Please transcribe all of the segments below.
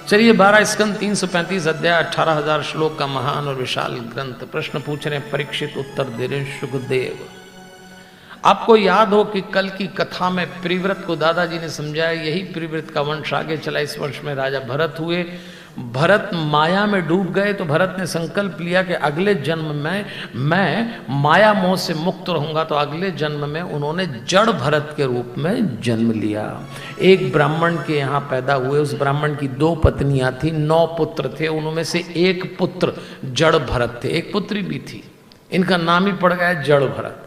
चलिए 12 स्कंद 335 अध्याय 18,000 श्लोक का महान और विशाल ग्रंथ। प्रश्न पूछ रहे परीक्षित, उत्तर दे रहे सुखदेव। आपको याद हो कि कल की कथा में प्रिव्रत को दादाजी ने समझाया, यही प्रिव्रत का वंश आगे चला। इस वंश में राजा भरत हुए। भरत माया में डूब गए तो भरत ने संकल्प लिया कि अगले जन्म में मैं माया मोह से मुक्त रहूंगा। तो अगले जन्म में उन्होंने जड़ भरत के रूप में जन्म लिया। एक ब्राह्मण के यहाँ पैदा हुए। उस ब्राह्मण की 2 पत्नियां थी, 9 पुत्र थे। उनमें से एक पुत्र जड़ भरत थे, एक पुत्री भी थी। इनका नाम ही पड़ गया जड़ भरत।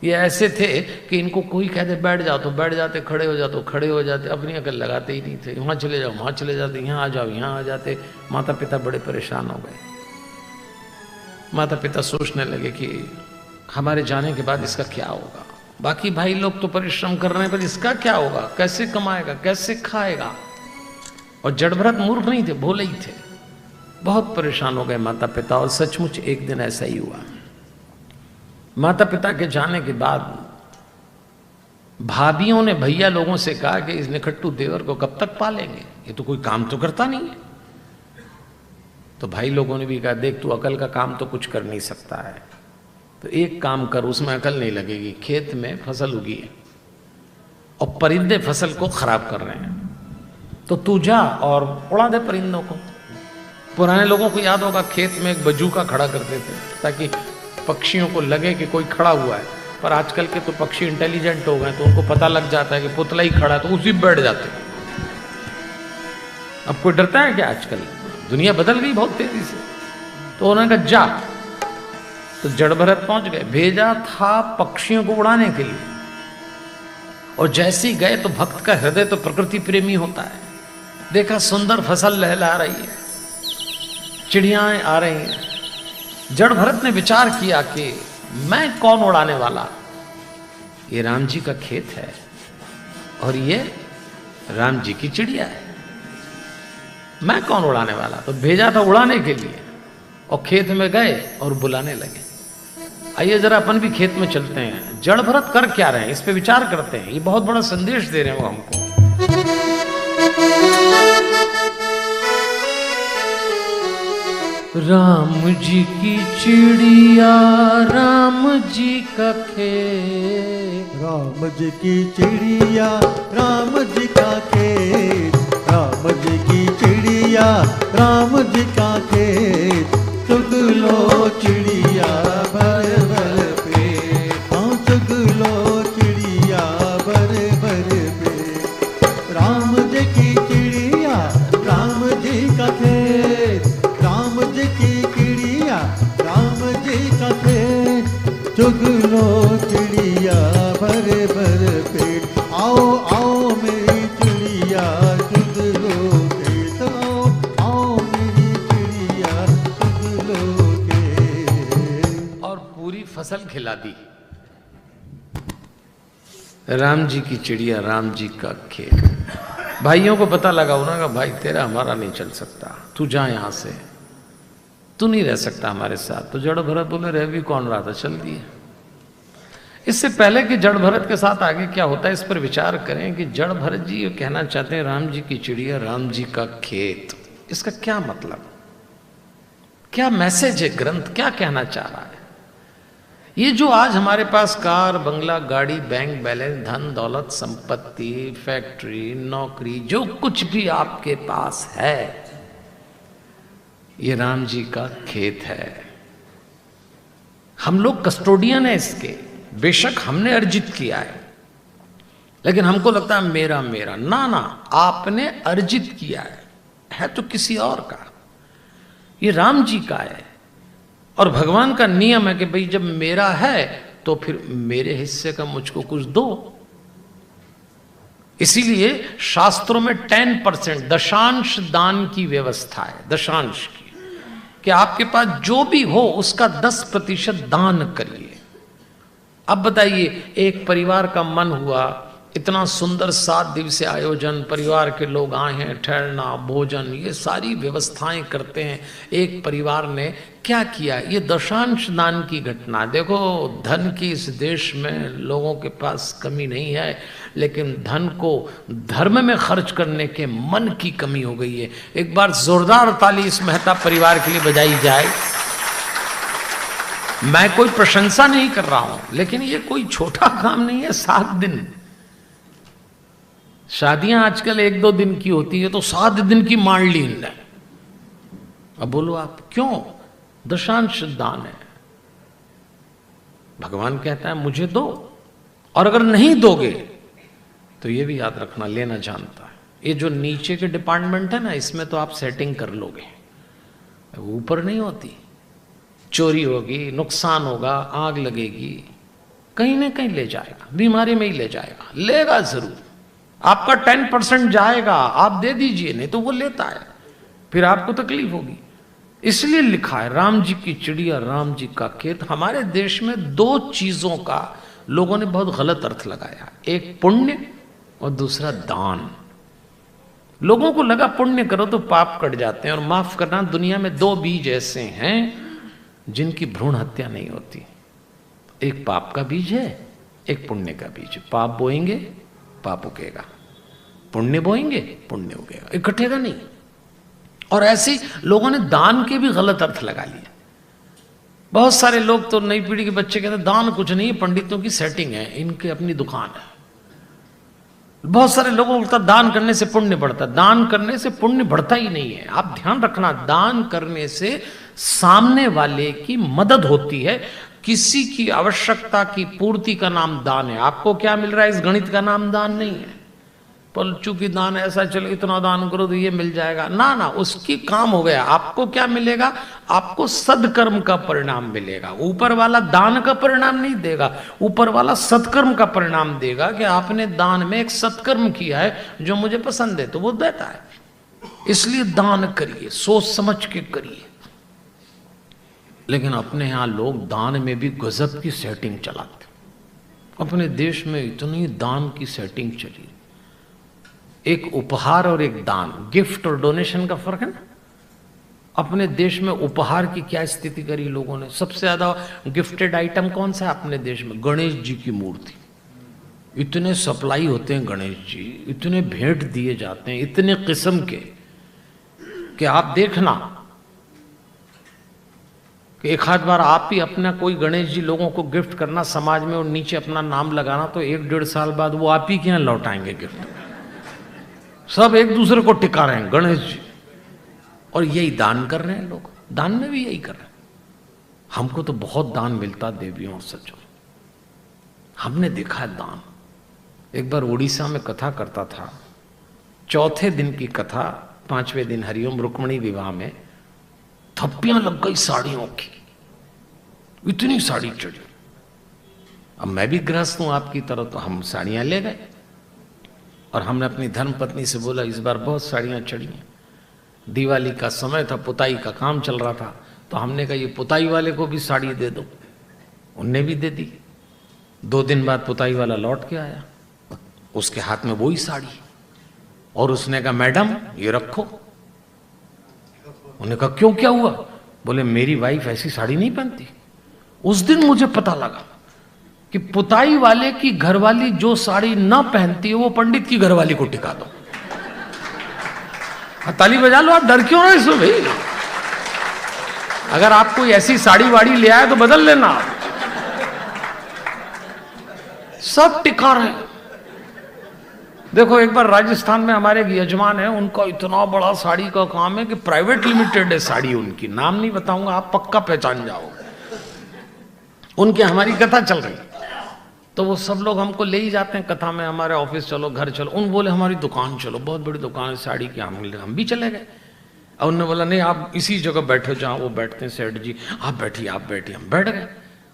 ये ऐसे थे कि इनको कोई कहते बैठ जाओ तो बैठ जाते, खड़े हो जाओ तो खड़े हो जाते, अपनी अकल लगाते ही नहीं थे। वहाँ चले जाओ वहाँ चले जाते, यहाँ आ जाओ यहाँ आ जाते। माता पिता बड़े परेशान हो गए। माता पिता सोचने लगे कि हमारे जाने के बाद इसका क्या होगा। बाकी भाई लोग तो परिश्रम कर रहे हैं, पर इसका क्या होगा, कैसे कमाएगा, कैसे खाएगा। और जड़ भरत मूर्ख नहीं थे, भोले ही थे। बहुत परेशान हो गए माता पिता। और सचमुच एक दिन ऐसा ही हुआ। माता पिता के जाने के बाद भाभियों ने भैया लोगों से कहा कि इस निकट्टू देवर को कब तक पालेंगे, ये तो कोई काम तो करता नहीं है। तो भाई लोगों ने भी कहा, देख तू अकल का काम तो कुछ कर नहीं सकता है, तो एक काम कर, उसमें अकल नहीं लगेगी। खेत में फसल उगी है और परिंदे फसल को खराब कर रहे हैं, तो तू जा और उड़ा दे परिंदों को। पुराने लोगों को याद होगा, खेत में एक बजूका खड़ा करते थे ताकि पक्षियों को लगे कि कोई खड़ा हुआ है। पर आजकल के तो पक्षी इंटेलिजेंट हो गए, तो उनको पता लग जाता है कि पुतला ही खड़ा है, तो उसी बैठ जाते हैं। अब कोई डरता है क्या? आजकल दुनिया बदल गई बहुत तेजी से। तो उन्होंने कहा जा। तो जड़ भरत पहुंच गए। भेजा था पक्षियों को उड़ाने के लिए। और जैसे ही गए तो भक्त का हृदय तो प्रकृति प्रेमी होता है। देखा सुंदर फसल लहला रही है, चिड़ियाएं आ रही हैं। जड़ भरत ने विचार किया कि मैं कौन उड़ाने वाला, ये राम जी का खेत है और ये राम जी की चिड़िया है, मैं कौन उड़ाने वाला। तो भेजा था उड़ाने के लिए और खेत में गए और बुलाने लगे। आइए जरा अपन भी खेत में चलते हैं। जड़ भरत कर क्या रहे हैं, इस पे विचार करते हैं। ये बहुत बड़ा संदेश दे रहे हैं वो हमको। राम जी की चिड़िया राम जी का खेत, राम जी की चिड़िया राम जी का खेत, राम जी की चिड़िया राम जी का खेत। चुग लो चिड़िया भर भर पेट, हाँ चुग लो चिड़िया भर भर पेट। राम जी की चिड़िया राम जी का खेत, राम जी की चिड़िया राम जी का खेत। चुग लो चिड़िया भर भर पेट, आओ आओ मेरी चिड़िया चुग लो खेत, आओ आओ मेरी चिड़िया चुग लो खेत। और पूरी फसल खिला दी। राम जी की चिड़िया राम जी का खेत। भाइयों को पता लगा, उन्होंने कहा भाई तेरा हमारा नहीं चल सकता, तू जा यहां से, तू नहीं रह सकता हमारे साथ। तो जड़ भरत बोले रह भी कौन रहा था, चल दिए। इससे पहले कि जड़ भरत के साथ आगे क्या होता है इस पर विचार करें कि जड़ भरत जी ये कहना चाहते हैं राम जी की चिड़िया राम जी का खेत। इसका क्या मतलब, क्या मैसेज है, ग्रंथ क्या कहना चाह रहा है। ये जो आज हमारे पास कार बंगला गाड़ी बैंक बैलेंस धन दौलत संपत्ति फैक्ट्री नौकरी जो कुछ भी आपके पास है, ये राम जी का खेत है। हम लोग कस्टोडियन है इसके। बेशक हमने अर्जित किया है, लेकिन हमको लगता है मेरा मेरा। ना ना, आपने अर्जित किया है तो किसी और का। ये राम जी का है। और भगवान का नियम है कि भाई जब मेरा है तो फिर मेरे हिस्से का मुझको कुछ दो। इसीलिए शास्त्रों में 10% दशांश दान की व्यवस्था है। दशांश की कि आपके पास जो भी हो उसका 10% दान करिए। अब बताइए, एक परिवार का मन हुआ इतना सुंदर 7 दिवसीय आयोजन, परिवार के लोग आए हैं, ठहरना, भोजन, ये सारी व्यवस्थाएं करते हैं। एक परिवार ने क्या किया, ये दशांश दान की घटना। देखो, धन की इस देश में लोगों के पास कमी नहीं है, लेकिन धन को धर्म में खर्च करने के मन की कमी हो गई है। एक बार जोरदार ताली इस मेहता परिवार के लिए बजाई जाए। मैं कोई प्रशंसा नहीं कर रहा हूं, लेकिन ये कोई छोटा काम नहीं है। 7 दिन, शादियां आजकल 1-2 दिन की होती है, तो 7 दिन की मान ली इनने। अब बोलो आप क्यों? दशांश दान है। भगवान कहता है मुझे दो, और अगर नहीं दोगे तो ये भी याद रखना, लेना जानता है। ये जो नीचे के डिपार्टमेंट है ना, इसमें तो आप सेटिंग कर लोगे, ऊपर नहीं होती। चोरी होगी, नुकसान होगा, आग लगेगी, कहीं ना कहीं ले जाएगा, बीमारी में ही ले जाएगा, लेगा जरूर। आपका 10% जाएगा, आप दे दीजिए, नहीं तो वो लेता है, फिर आपको तकलीफ होगी। इसलिए लिखा है, राम जी की चिड़िया राम जी का खेत। हमारे देश में 2 चीजों का लोगों ने बहुत गलत अर्थ लगाया, एक पुण्य और दूसरा दान। लोगों को लगा पुण्य करो तो पाप कट जाते हैं, और माफ करना, दुनिया में 2 बीज ऐसे हैं जिनकी भ्रूण हत्या नहीं होती। एक पाप का बीज है, एक पुण्य का बीज। पाप बोएंगे, पाप उगेगा, पुण्य बोएंगे, पुण्य उगेगा, इकट्ठेगा नहीं। और ऐसे लोगों ने दान के भी गलत अर्थ लगा लिए। बहुत सारे लोग तो नई पीढ़ी के बच्चे कहते हैं दान कुछ नहीं, पंडितों की सेटिंग है, इनकी अपनी दुकान है। बहुत सारे लोगों को लगता है दान करने से पुण्य बढ़ता है। दान करने से पुण्य बढ़ता ही नहीं है। आप ध्यान रखना, दान करने से सामने वाले की मदद होती है, किसी की आवश्यकता की पूर्ति का नाम दान है। आपको क्या मिल रहा है, इस गणित का नाम दान नहीं है। पर चूंकि दान ऐसा चले, इतना दान करो तो ये मिल जाएगा, ना ना, उसकी काम हो गया। आपको क्या मिलेगा, आपको सदकर्म का परिणाम मिलेगा। ऊपर वाला दान का परिणाम नहीं देगा, ऊपर वाला सत्कर्म का परिणाम देगा कि आपने दान में एक सत्कर्म किया है जो मुझे पसंद है, तो वो देता है। इसलिए दान करिए, सोच समझ के करिए। लेकिन अपने यहां लोग दान में भी गजब की सेटिंग चलाते। अपने देश में इतनी दान की सेटिंग चली। एक उपहार और एक दान, गिफ्ट और डोनेशन का फर्क है ना। अपने देश में उपहार की क्या स्थिति करी लोगों ने। सबसे ज्यादा गिफ्टेड आइटम कौन सा है अपने देश में? गणेश जी की मूर्ति। इतने सप्लाई होते हैं गणेश जी, इतने भेंट दिए जाते हैं, इतने किस्म के, कि आप देखना कि एक आध बार आप ही अपना कोई गणेश जी लोगों को गिफ्ट करना समाज में और नीचे अपना नाम लगाना, तो 1-1.5 साल बाद वो आप ही के यहाँ लौटाएंगे गिफ्ट। सब एक दूसरे को टिका रहे हैं गणेश जी, और यही दान कर रहे हैं लोग। दान में भी यही कर रहे हैं। हमको तो बहुत दान मिलता देवियों और सज्जों, हमने देखा है दान। एक बार उड़ीसा में कथा करता था, चौथे दिन की कथा, 5वें दिन हरिओम रुक्मणी विवाह में थप्पियां लग गई साड़ियों की, इतनी साड़ी चढ़ी। अब मैं भी गृहस्थ हूं आपकी तरह, तो हम साड़ियां ले गए, और हमने अपनी धर्मपत्नी से बोला इस बार बहुत साड़ियां चढ़ी हैं। दिवाली का समय था, पुताई का काम चल रहा था, तो हमने कहा ये पुताई वाले को भी साड़ी दे दो। उनने भी दे दी। 2 दिन बाद पुताई वाला लौट के आया, उसके हाथ में वही साड़ी, और उसने कहा मैडम ये रखो। उन्होंने कहा क्यों, क्या हुआ? बोले मेरी वाइफ ऐसी साड़ी नहीं पहनती। उस दिन मुझे पता लगा कि पुताई वाले की घरवाली जो साड़ी ना पहनती है वो पंडित की घरवाली को टिका दो। ताली बजा लो, आप डर क्यों रहे इसमें भाई? अगर आप कोई ऐसी साड़ी वाड़ी ले आए तो बदल लेना। सब टिका रहे हैं। देखो एक बार राजस्थान में हमारे एक यजमान है, उनका इतना बड़ा साड़ी का काम है कि प्राइवेट लिमिटेड है साड़ी उनकी, नाम नहीं बताऊंगा, आप पक्का पहचान जाओगे। उनकी हमारी कथा चल रही, तो वो सब लोग हमको ले ही जाते हैं कथा में, हमारे ऑफिस चलो, घर चलो। उन बोले हमारी दुकान चलो, बहुत बड़ी दुकान है साड़ी की। हम भी चले गए, और उन्होंने बोला नहीं आप इसी जगह बैठो जहाँ वो बैठते हैं सेठ जी, आप बैठिए आप बैठिए। हम बैठ गए।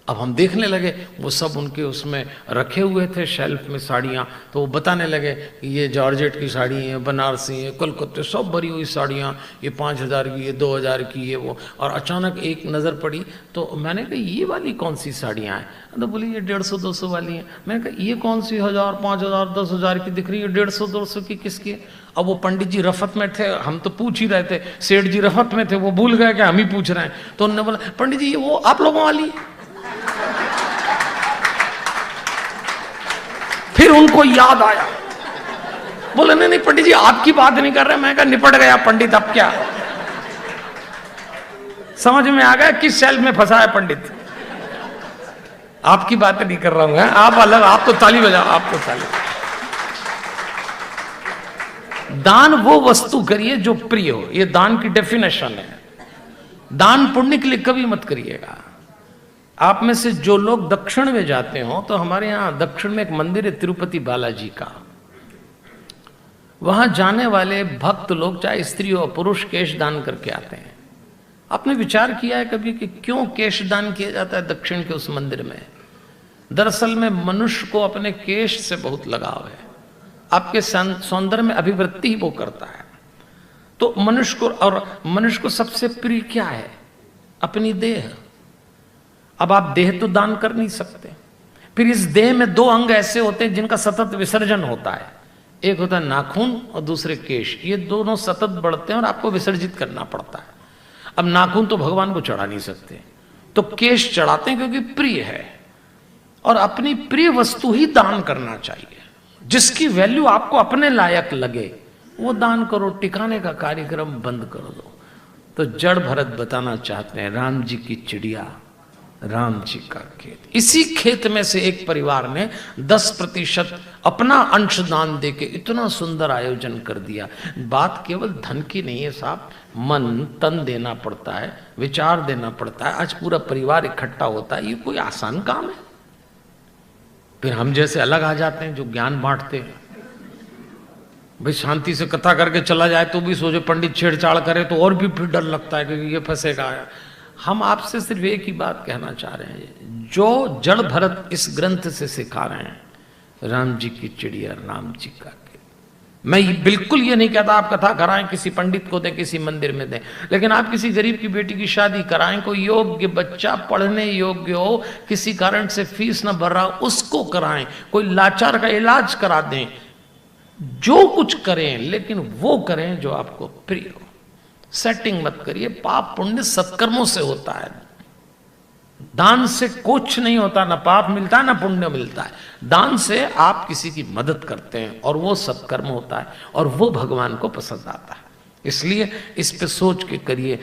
अब हम देखने लगे, वो सब उनके उसमें रखे हुए थे शेल्फ में साड़ियाँ, तो वो बताने लगे कि ये जॉर्जेट की साड़ी है, बनारसी है, कलकत्ते, सब भरी हुई साड़ियाँ, ये 5,000 की, ये 2,000 की, ये वो। और अचानक एक नज़र पड़ी तो मैंने कहा ये वाली कौन सी साड़ियाँ हैं? तो बोली ये 150-200 वाली हैं। मैंने कहा ये कौन सी 1,000, 5,000, 10,000 की दिख रही है, 150-200 की किसकी है? अब वो पंडित जी रफत में थे, हम तो पूछ ही रहे थे, सेठ जी रफत में थे, वो भूल गए कि हम ही पूछ रहे हैं। तो उन्होंने बोला पंडित जी ये वो आप लोगों वाली। फिर उनको याद आया, बोले नहीं नहीं पंडित जी आपकी बात नहीं कर रहे। मैं कहा निपट गया पंडित, अब क्या समझ में आ गया किस शेल्फ में फंसा है पंडित। आपकी बात नहीं कर रहा हूं, आप अलग, आप तो ताली बजाओ, आप तो ताली। दान वो वस्तु करिए जो प्रिय हो, ये दान की डेफिनेशन है। दान पुण्य के लिए कभी मत करिएगा। आप में से जो लोग दक्षिण में जाते हो, तो हमारे यहाँ दक्षिण में एक मंदिर है तिरुपति बालाजी का। वहां जाने वाले भक्त लोग चाहे स्त्री हो पुरुष केश दान करके आते हैं। आपने विचार किया है कभी कि क्यों केश दान किया जाता है दक्षिण के उस मंदिर में? दरअसल में मनुष्य को अपने केश से बहुत लगाव है, आपके सौंदर्य में अभिवृत्ति ही वो करता है। तो मनुष्य को सबसे प्रिय क्या है? अपनी देह। अब आप देह तो दान कर नहीं सकते, फिर इस देह में दो अंग ऐसे होते हैं जिनका सतत विसर्जन होता है। एक होता है नाखून और दूसरे केश। ये दोनों सतत बढ़ते हैं और आपको विसर्जित करना पड़ता है। अब नाखून तो भगवान को चढ़ा नहीं सकते, तो केश चढ़ाते हैं क्योंकि प्रिय है। और अपनी प्रिय वस्तु ही दान करना चाहिए, जिसकी वैल्यू आपको अपने लायक लगे वो दान करो। टिकाने का कार्यक्रम बंद कर दो। तो जड़ भरत बताना चाहते हैं राम जी की चिड़िया, राम जी का खेत। इसी खेत में से एक परिवार ने 10% अपना अंशदान देके इतना सुंदर आयोजन कर दिया। बात केवल धन की नहीं है साहब, मन तन देना पड़ता है, विचार देना पड़ता है। आज पूरा परिवार इकट्ठा होता है, ये कोई आसान काम है? फिर हम जैसे अलग आ जाते हैं जो ज्ञान बांटते हैं। भाई शांति से कथा करके चला जाए तो भी सोचे पंडित छेड़छाड़ करे तो और भी फिर डर लगता है कि ये फंसेगा। हम आपसे सिर्फ एक ही बात कहना चाह रहे हैं, जो जड़ भरत इस ग्रंथ से सिखा रहे हैं, राम जी की चिड़िया, राम जी का खेत। मैं बिल्कुल ये नहीं कहता आप कथा कराएं, किसी पंडित को दें, किसी मंदिर में दें, लेकिन आप किसी गरीब की बेटी की शादी कराएं, कोई योग्य बच्चा पढ़ने योग्य हो, किसी कारण से फीस न भर रहा उसको कराएं, कोई लाचार का इलाज करा दें, जो कुछ करें लेकिन वो करें जो आपको प्रिय हो। सेटिंग मत करिए। पाप पुण्य सत्कर्मों से होता है, दान से कुछ नहीं होता, ना पाप मिलता है ना पुण्य मिलता है। दान से आप किसी की मदद करते हैं और वो सत्कर्म होता है और वो भगवान को पसंद आता है। इसलिए इस पे सोच के करिए।